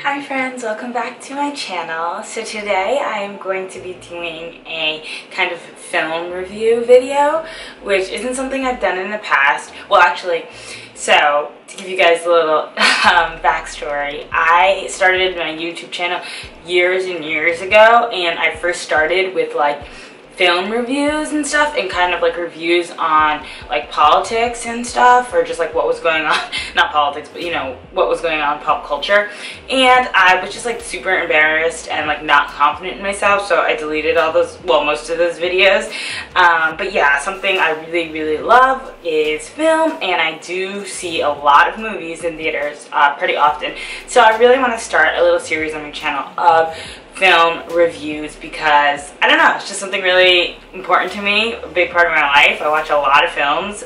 Hi friends, welcome back to my channel. So today I am going to be doing a kind of film review video, which isn't something I've done in the past. Well, actually, so to give you guys a little backstory, I started my YouTube channel years and years ago, and I first started with like film reviews and stuff, and kind of like reviews on like politics and stuff, or just like what was going on, not politics, but you know, what was going on in pop culture. And I was just like super embarrassed and like not confident in myself, so I deleted all those, well, most of those videos. But yeah, something I really love is film, and I do see a lot of movies in theaters pretty often. So I really want to start a little series on my channel of film reviews because, I don't know, it's just something really important to me, a big part of my life. I watch a lot of films,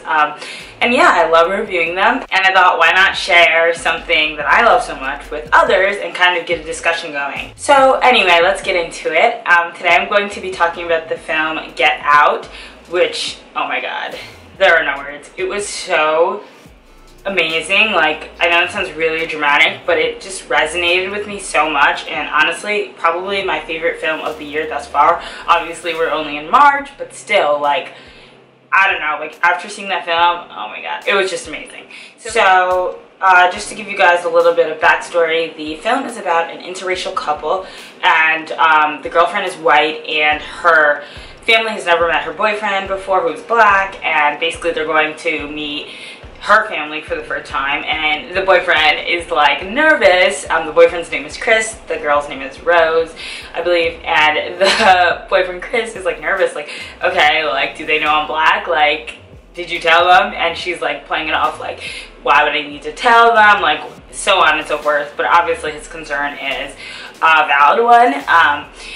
and yeah, I love reviewing them, and I thought, why not share something that I love so much with others and kind of get a discussion going. So anyway, let's get into it. Today I'm going to be talking about the film Get Out, which, oh my god, there are no words. It was so amazing. Like, I know it sounds really dramatic, but it just resonated with me so much, and honestly, probably my favorite film of the year thus far. Obviously, we're only in March, but still, like, I don't know, like, after seeing that film, oh my god, it was just amazing. So, just to give you guys a little bit of backstory, the film is about an interracial couple, and the girlfriend is white, and her family has never met her boyfriend before, who's black, and basically they're going to meet her family for the first time, and the boyfriend is like nervous. The boyfriend's name is Chris, the girl's name is Rose, I believe, and the boyfriend Chris is like nervous, like, okay, like, do they know I'm black? Like, did you tell them? And she's like playing it off like, why would I need to tell them? Like, so on and so forth. But obviously his concern is a valid one.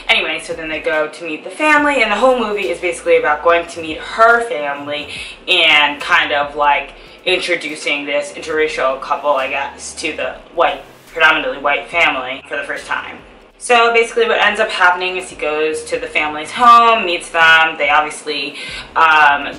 Anyway, so then they go to meet the family, and the whole movie is basically about going to meet her family and kind of like introducing this interracial couple, I guess, to the white, predominantly white family for the first time. So basically what ends up happening is he goes to the family's home, meets them. They obviously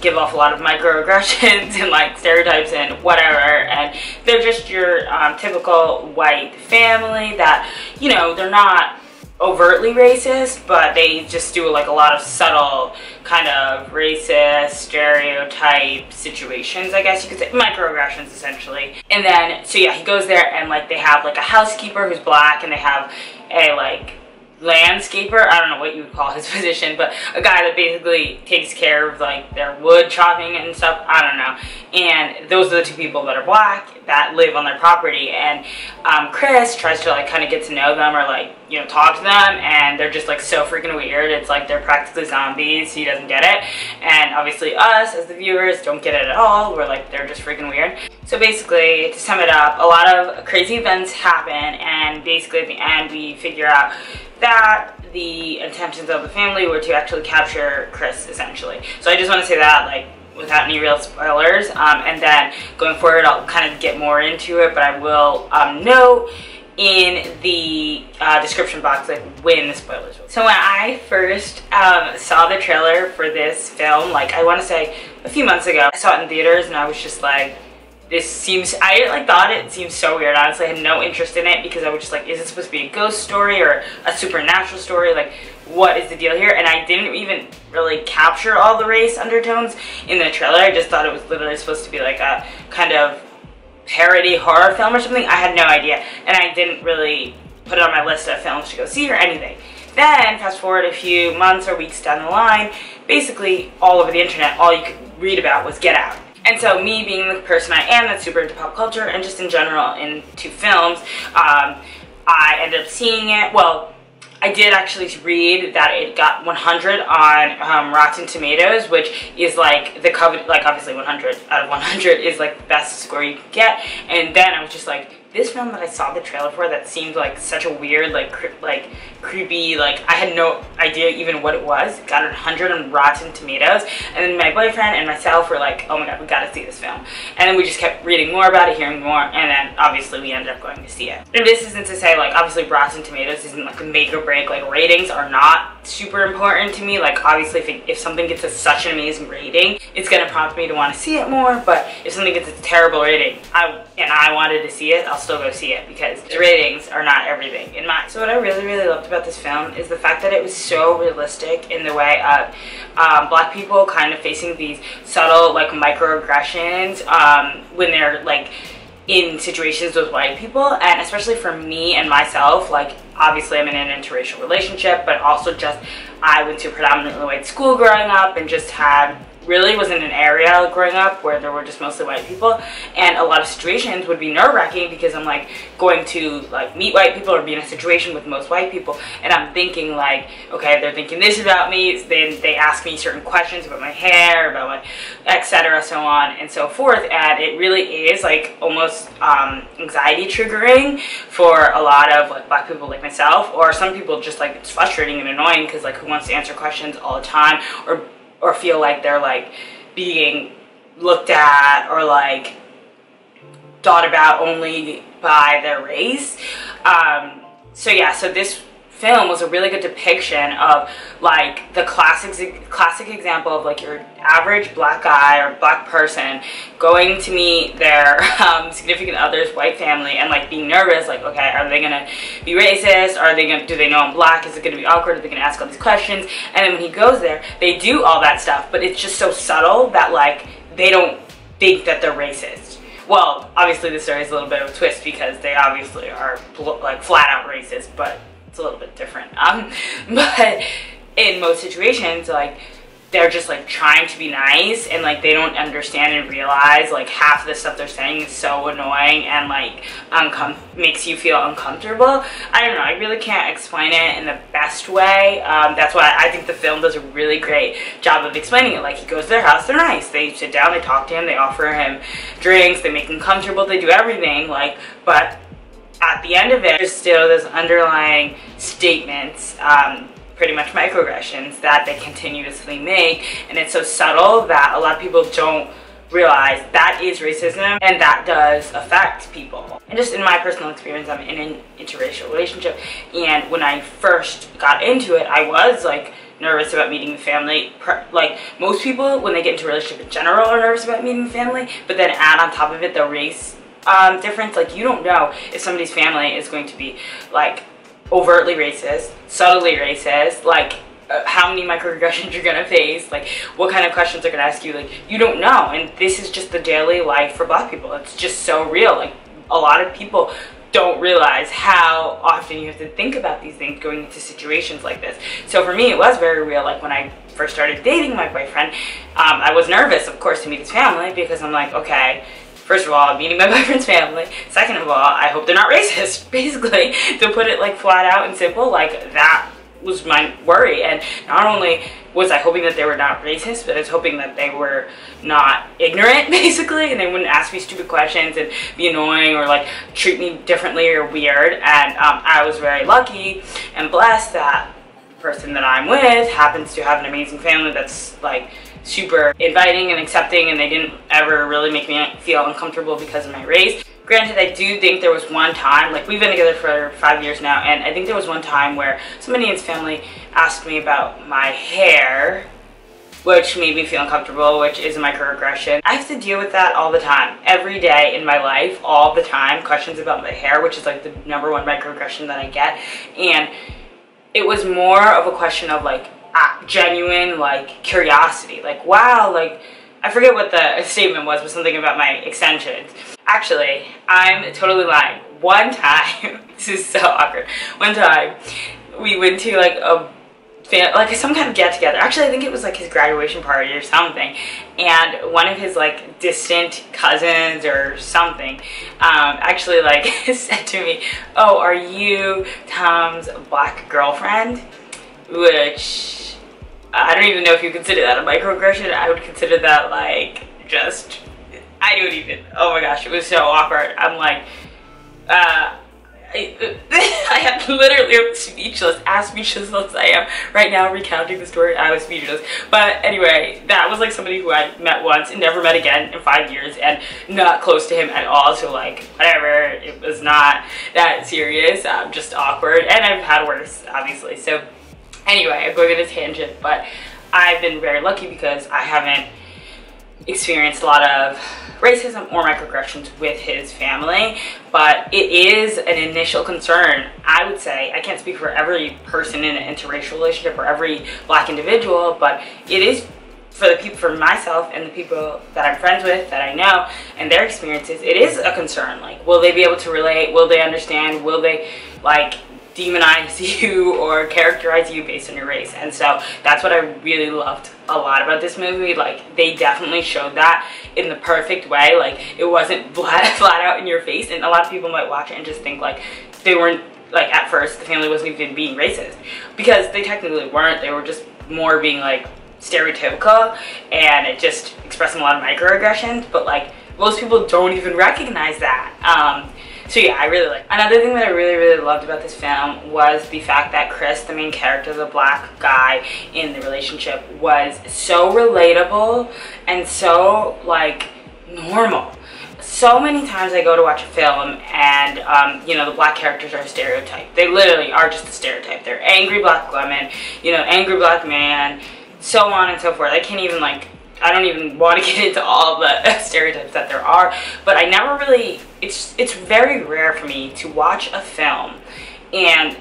give off a lot of microaggressions and like stereotypes and whatever, and they're just your typical white family that, you know, they're not overtly racist, but they just do like a lot of subtle kind of racist stereotype situations, I guess you could say, microaggressions essentially. And then, so yeah, he goes there, and like they have like a housekeeper who's black, and they have a like landscaper, I don't know what you would call his position, but a guy that basically takes care of like their wood chopping and stuff, I don't know. And those are the two people that are black that live on their property, and Chris tries to like kind of get to know them, or like, you know, talk to them, and they're just like so freaking weird. It's like they're practically zombies. He doesn't get it, and obviously us as the viewers don't get it at all. We're like, they're just freaking weird. So basically, to sum it up, a lot of crazy events happen, and basically at the end we figure out that the intentions of the family were to actually capture Chris, essentially. So I just want to say that, like, without any real spoilers, and then going forward I'll kind of get more into it, but I will note in the description box like when the spoilers will. So when I first saw the trailer for this film, like, I want to say a few months ago, I saw it in theaters, and I was just like, this seems, I like thought it seemed so weird. Honestly, I had no interest in it, because I was just like, is it supposed to be a ghost story or a supernatural story? Like, what is the deal here? And I didn't even really capture all the race undertones in the trailer. I just thought it was literally supposed to be like a kind of parody horror film or something. I had no idea, and I didn't really put it on my list of films to go see or anything. Then, fast forward a few months or weeks down the line, basically all over the internet, all you could read about was Get Out. And so me being the person I am that's super into pop culture and just in general into films, I ended up seeing it. Well, I did actually read that it got 100 on Rotten Tomatoes, which is like the coveted, like obviously 100 out of 100 is like the best score you can get. And then I was just like, this film that I saw the trailer for that seemed like such a weird, like creepy, like I had no idea even what it was. It got 100 on Rotten Tomatoes, and then my boyfriend and myself were like, oh my god, we gotta see this film. And then we just kept reading more about it, hearing more, and then obviously we ended up going to see it. And this isn't to say, like, obviously Rotten Tomatoes isn't like a make or break, like ratings are not super important to me. Like obviously if something gets such an amazing rating, it's gonna prompt me to want to see it more. But if something gets a terrible rating, I wanted to see it, I'll still go see it, because the ratings are not everything in mine. So what I really loved about this film is the fact that it was so realistic in the way of black people kind of facing these subtle like microaggressions when they're like in situations with white people. And especially for me and myself, like obviously I'm in an interracial relationship, but also just I went to a predominantly white school growing up and just really was in an area growing up where there were just mostly white people, and a lot of situations would be nerve-wracking because I'm like going to like meet white people or be in a situation with most white people, and I'm thinking like, okay, they're thinking this about me, then they ask me certain questions about my hair, about my etc., so on and so forth, and it really is like almost anxiety triggering for a lot of like black people like myself, or some people just like it's frustrating and annoying because like who wants to answer questions all the time, or feel like they're like being looked at or like thought about only by their race. So yeah, so this film was a really good depiction of like the classic example of like your average black guy or black person going to meet their significant other's white family and like being nervous, like, okay, are they gonna be racist? Do they know I'm black? Is it gonna be awkward? Are they gonna ask all these questions? And then when he goes there, they do all that stuff, but it's just so subtle that like they don't think that they're racist. Well, obviously the story is a little bit of a twist because they obviously are like flat out racist, but it's a little bit different. But in most situations, like they're just like trying to be nice, and like they don't understand and realize like half of the stuff they're saying is so annoying and like makes you feel uncomfortable. I don't know, I really can't explain it in the best way. That's why I think the film does a really great job of explaining it. Like he goes to their house, they're nice, they sit down, they talk to him, they offer him drinks, they make him comfortable, they do everything, like, but at the end of it, there's still those underlying statements, pretty much microaggressions that they continuously make, and it's so subtle that a lot of people don't realize that is racism and that does affect people. And just in my personal experience, I'm in an interracial relationship, and when I first got into it, I was like nervous about meeting the family. Like most people, when they get into a relationship in general, are nervous about meeting the family, but then add on top of it the race difference. Like you don't know if somebody's family is going to be like overtly racist, subtly racist, like how many microaggressions you're gonna face, like what kind of questions they're gonna ask you, like you don't know. And this is just the daily life for black people. It's just so real. Like a lot of people don't realize how often you have to think about these things going into situations like this. So for me, it was very real. Like when I first started dating my boyfriend, I was nervous, of course, to meet his family, because I'm like, okay, first of all, I'm meeting my boyfriend's family. Second of all, I hope they're not racist. Basically, to put it like flat out and simple, like that was my worry. And not only was I hoping that they were not racist, but I was hoping that they were not ignorant, basically, and they wouldn't ask me stupid questions and be annoying or like treat me differently or weird. And I was very lucky and blessed that the person that I'm with happens to have an amazing family that's like super inviting and accepting, and they didn't ever really make me feel uncomfortable because of my race. Granted, I do think there was one time, like we've been together for 5 years now, and I think there was one time where somebody in his family asked me about my hair, which made me feel uncomfortable, which is a microaggression. I have to deal with that all the time, every day in my life, all the time, questions about my hair, which is like the #1 microaggression that I get. And it was more of a question of like genuine like curiosity, like wow, like I forget what the statement was, but something about my extensions. Actually, I'm totally lying. One time, this is so awkward. One time, we went to like some kind of get together. Actually, I think it was like his graduation party or something. And one of his like distant cousins or something actually like said to me, "Oh, are you Tom's black girlfriend?" Which I don't even know if you consider that a microaggression. I would consider that like just, I don't even, oh my gosh, it was so awkward. I'm like, I am literally speechless, as speechless as I am right now recounting the story. I was speechless. But anyway, that was like somebody who I met once and never met again in 5 years, and not close to him at all. So like, whatever, it was not that serious, just awkward. And I've had worse, obviously. So Anyway, I'm going on a tangent, but I've been very lucky because I haven't experienced a lot of racism or microaggressions with his family, but it is an initial concern. I would say, I can't speak for every person in an interracial relationship or every Black individual, but it is for the people, for myself and the people that I'm friends with, that I know, and their experiences, it is a concern. Like, will they be able to relate? Will they understand? Will they, like, demonize you or characterize you based on your race? And so that's what I really loved a lot about this movie. Like, they definitely showed that in the perfect way. Like, it wasn't flat out in your face, and a lot of people might watch it and just think like they weren't, like, at first the family wasn't even being racist, because they technically weren't. They were just more being like stereotypical, and it just expressing a lot of microaggressions, but like most people don't even recognize that. So yeah, I really like. Another thing that I really loved about this film was the fact that Chris, the main character, the Black guy in the relationship, was so relatable and so like normal. So many times I go to watch a film and, you know, the Black characters are a stereotype. They literally are just a stereotype. They're angry Black women, you know, angry Black man, so on and so forth. I can't even, like, I don't even want to get into all the stereotypes that there are, but I never really, it's very rare for me to watch a film and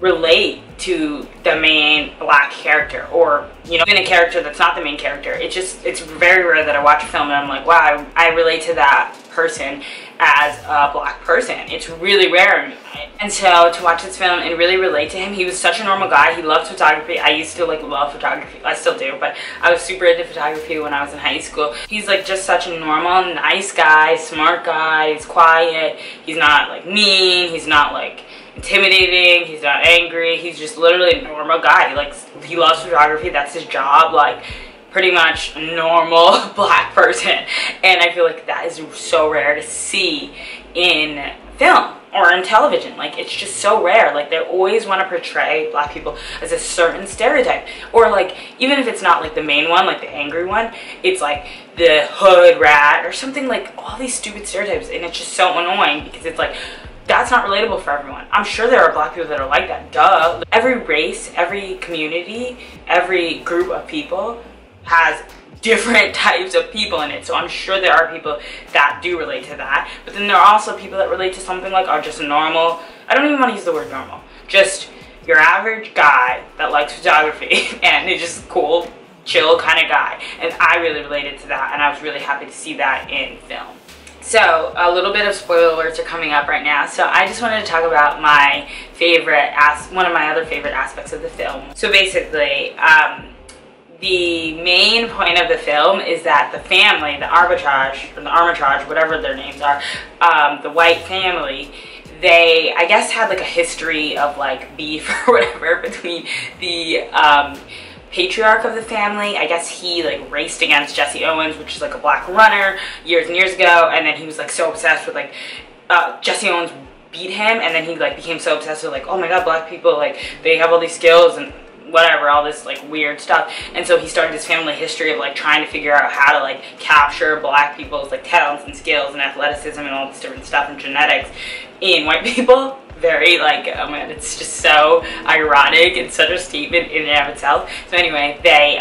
relate to the main Black character, or, you know, even a character that's not the main character. It's very rare that I watch a film and I'm like, wow, I relate to that person as a Black person. It's really rare. And so to watch this film and really relate to him, he was such a normal guy. He loved photography. I used to like love photography. I still do, but I was super into photography when I was in high school. He's like just such a normal, nice guy, smart guy. He's quiet. He's not like mean. He's not like intimidating. He's not angry. He's just literally a normal guy. He loves photography. That's his job. Like, pretty much a normal Black person. And I feel like that is so rare to see in film or in television. Like, it's just so rare. Like, they always want to portray Black people as a certain stereotype, or like, even if it's not like the main one, like the angry one, it's like the hood rat or something, like all these stupid stereotypes. And it's just so annoying because it's like, that's not relatable for everyone. I'm sure there are Black people that are like that, duh. Every race, every community, every group of people has different types of people in it, so I'm sure there are people that do relate to that, but then there are also people that relate to something like, oh, just a normal, I don't even want to use the word normal, just your average guy that likes photography and is just cool, chill kind of guy. And I really related to that, and I was really happy to see that in film. So a little bit of spoiler alerts are coming up right now, so I just wanted to talk about my favorite, one of my other favorite aspects of the film. So basically, the main point of the film is that the family, the Armitage, whatever their names are, the white family, they, I guess, had like a history of like beef or whatever between the patriarch of the family. I guess he like raced against Jesse Owens, which is like a Black runner, years and years ago, and then he was like so obsessed with like Jesse Owens beat him, and then he like became so obsessed with like, oh my god, Black people, like they have all these skills and whatever, all this like weird stuff. And so he started his family history of like trying to figure out how to like capture Black people's like talents and skills and athleticism and all this different stuff and genetics in white people. Very like, oh man, it's just so ironic and such a statement in and of itself. So anyway, they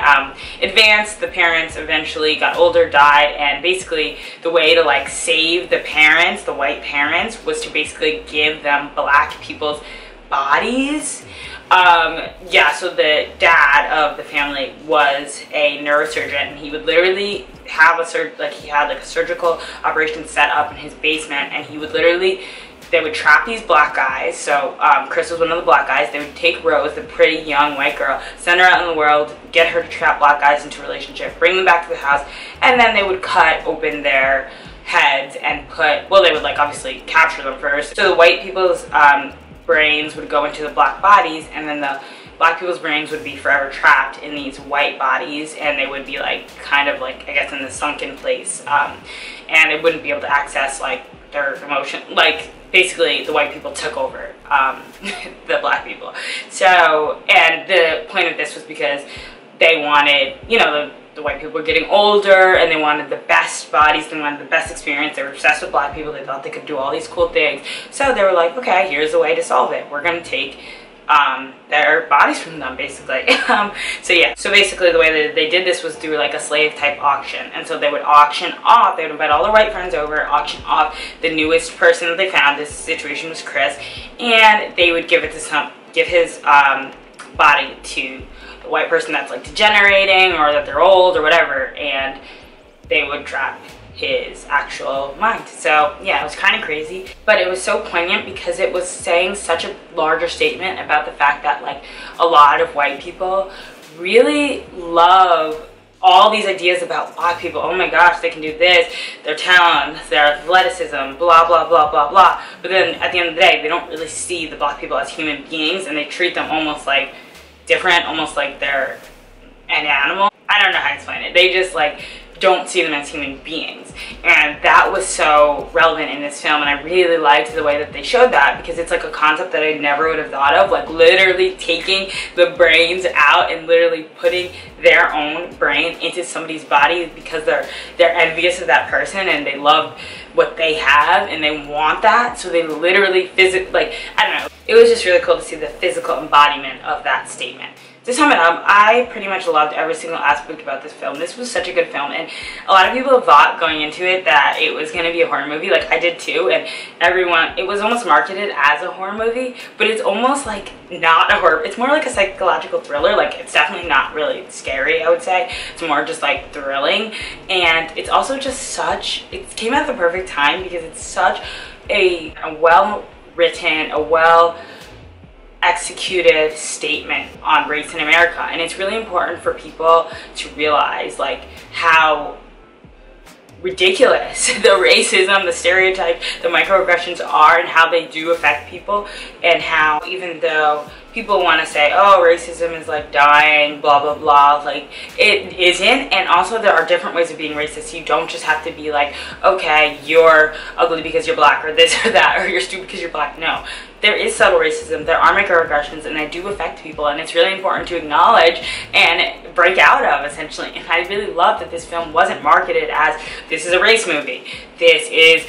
advanced. The parents eventually got older, died, and basically the way to like save the parents, the white parents, was to basically give them Black people's bodies. Yeah, so the dad of the family was a neurosurgeon, and he would literally have he had like a surgical operation set up in his basement, and he would literally, they would trap these Black guys. So Chris was one of the Black guys. They would take Rose, the pretty young white girl, send her out in the world, get her to trap Black guys into a relationship, bring them back to the house, and then they would cut open their heads and they would like obviously capture them first. So the white people's brains would go into the Black bodies, and then the Black people's brains would be forever trapped in these white bodies, and they would be like kind of like, I guess, in the sunken place, and they wouldn't be able to access like their emotion. Like basically the white people took over the Black people. So, and the point of this was because they wanted, you know, the white people were getting older, and they wanted the best bodies, they wanted the best experience. They were obsessed with Black people. They thought they could do all these cool things. So they were like, okay, here's the way to solve it. We're going to take their bodies from them, basically. So yeah, so basically the way that they did this was through like a slave type auction. And so they would auction off, they would invite all their white friends over, auction off the newest person that they found. This situation was Chris, and they would give it to give his body to the white person that's like degenerating or that they're old or whatever, and they would trap his actual mind. So yeah, it was kind of crazy, but it was so poignant because it was saying such a larger statement about the fact that like a lot of white people really love all these ideas about black people. Oh my gosh, they can do this, their talents, their athleticism, blah blah blah blah blah. But then at the end of the day, they don't really see the black people as human beings, and they treat them almost like different, almost like they're an animal. I don't know how to explain it. They just like don't see them as human beings, and that was so relevant in this film. And I really liked the way that they showed that, because it's like a concept that I never would have thought of, like literally taking the brains out and literally putting their own brain into somebody's body because they're envious of that person and they love what they have and they want that, so they literally like, I don't know, it was just really cool to see the physical embodiment of that statement. To sum it up, I pretty much loved every single aspect about this film. This was such a good film, and a lot of people thought going into it that it was going to be a horror movie, like I did too, and it was almost marketed as a horror movie, but it's almost like not a horror, it's more like a psychological thriller. Like, it's definitely not really scary, I would say. It's more just like thrilling, and it's also just it came at the perfect time because it's such a well-written, a well-executed statement on race in America. And it's really important for people to realize like how ridiculous the racism, the stereotypes, the microaggressions are, and how they do affect people, and how even though people want to say, oh, racism is like dying, blah blah blah, like it isn't. And also there are different ways of being racist. You don't just have to be like, okay, you're ugly because you're black, or this or that, or you're stupid because you're black. No, there is subtle racism, there are microaggressions, and they do affect people, and it's really important to acknowledge and break out of, essentially. And I really love that this film wasn't marketed as, this is a race movie, this is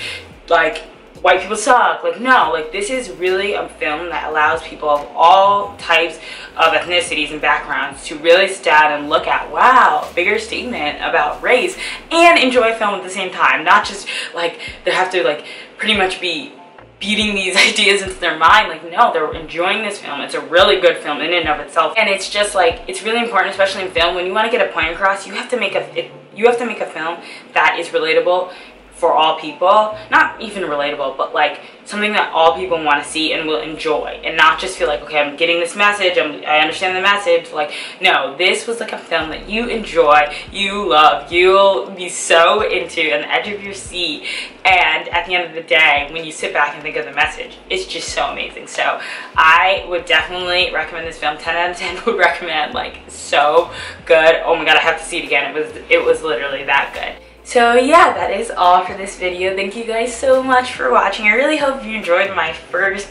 like white people suck. Like, no, like this is really a film that allows people of all types of ethnicities and backgrounds to really stand and look at, wow, bigger statement about race, and enjoy film at the same time. Not just like they have to like pretty much be beating these ideas into their mind. Like, no, they're enjoying this film. It's a really good film in and of itself, and it's just like, it's really important, especially in film, when you want to get a point across, you have to make a film that is relatable for all people. Not even relatable, but like something that all people want to see and will enjoy, and not just feel like, okay, I'm getting this message, I understand the message. Like, no, this was like a film that you enjoy, you love, you'll be so into, on the edge of your seat, and at the end of the day, when you sit back and think of the message, it's just so amazing. So I would definitely recommend this film. 10 out of 10 would recommend. Like, so good. Oh my god, I have to see it again. It was literally that good. So yeah, that is all for this video. Thank you guys so much for watching. I really hope you enjoyed my first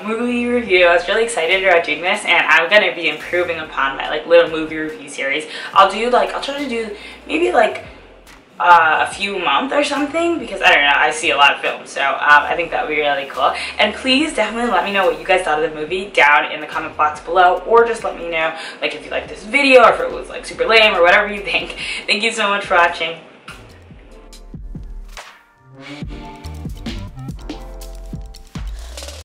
movie review. I was really excited about doing this, and I'm gonna be improving upon my like little movie review series. I'll try to do maybe like a few a month or something, because I don't know, I see a lot of films, so I think that would be really cool. And please definitely let me know what you guys thought of the movie down in the comment box below, or just let me know like if you liked this video, or if it was like super lame, or whatever you think. Thank you so much for watching.